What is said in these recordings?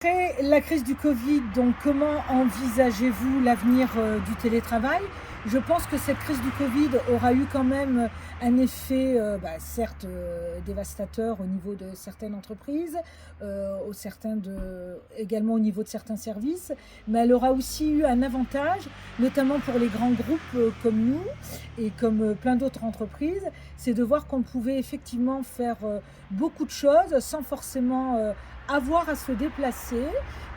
Après la crise du Covid, donc comment envisagez-vous l'avenir du télétravail? Je pense que cette crise du Covid aura eu quand même un effet, certes, dévastateur au niveau de certaines entreprises, également au niveau de certains services, mais elle aura aussi eu un avantage, notamment pour les grands groupes comme nous et comme plein d'autres entreprises, c'est de voir qu'on pouvait effectivement faire beaucoup de choses sans forcément avoir à se déplacer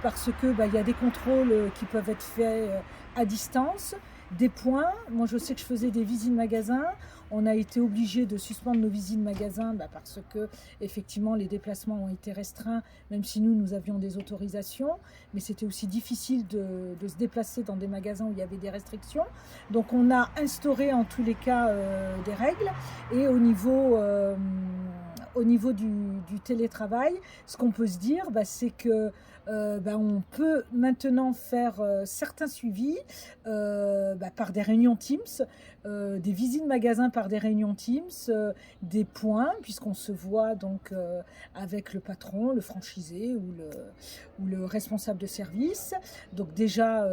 parce que il y a des contrôles qui peuvent être faits à distance, des points. Moi, je sais que je faisais des visites magasins. On a été obligé de suspendre nos visites magasins parce que effectivement les déplacements ont été restreints, même si nous avions des autorisations, mais c'était aussi difficile de se déplacer dans des magasins où il y avait des restrictions. Donc on a instauré en tous les cas des règles et au niveau du télétravail, ce qu'on peut se dire, c'est que on peut maintenant faire certains suivis par des réunions Teams, des visites magasins par des réunions Teams, des points, puisqu'on se voit donc avec le patron, le franchisé ou le responsable de service. Donc déjà,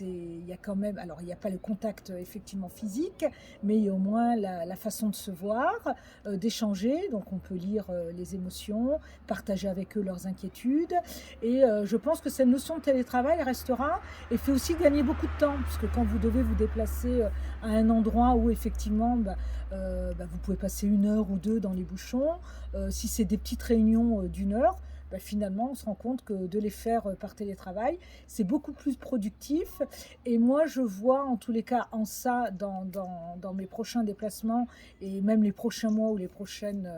il y a quand même, alors il n'y a pas le contact effectivement physique, mais il y a au moins la façon de se voir, d'échanger. Donc on peut lire les émotions, partager avec eux leurs inquiétudes. Et je pense que cette notion de télétravail restera et fait aussi gagner beaucoup de temps, puisque quand vous devez vous déplacer à un endroit où effectivement vous pouvez passer 1 heure ou 2 dans les bouchons, si c'est des petites réunions d'1 heure, finalement on se rend compte que de les faire par télétravail, c'est beaucoup plus productif. Et moi je vois en tous les cas en ça dans mes prochains déplacements et même les prochains mois ou les prochaines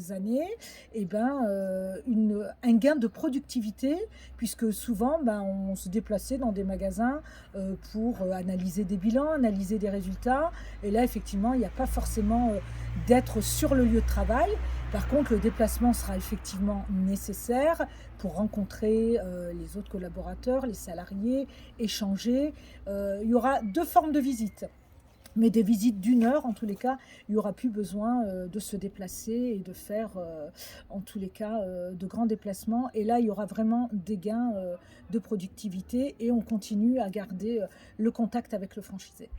années, un gain de productivité, puisque souvent on se déplaçait dans des magasins pour analyser des bilans, analyser des résultats. Et là, effectivement, il n'y a pas forcément d'être sur le lieu de travail. Par contre, le déplacement sera effectivement nécessaire pour rencontrer les autres collaborateurs, les salariés, échanger. Il y aura 2 formes de visite. Mais des visites d'1 heure, en tous les cas, il n'y aura plus besoin de se déplacer et de faire, en tous les cas, de grands déplacements. Et là, il y aura vraiment des gains de productivité et on continue à garder le contact avec le franchisé.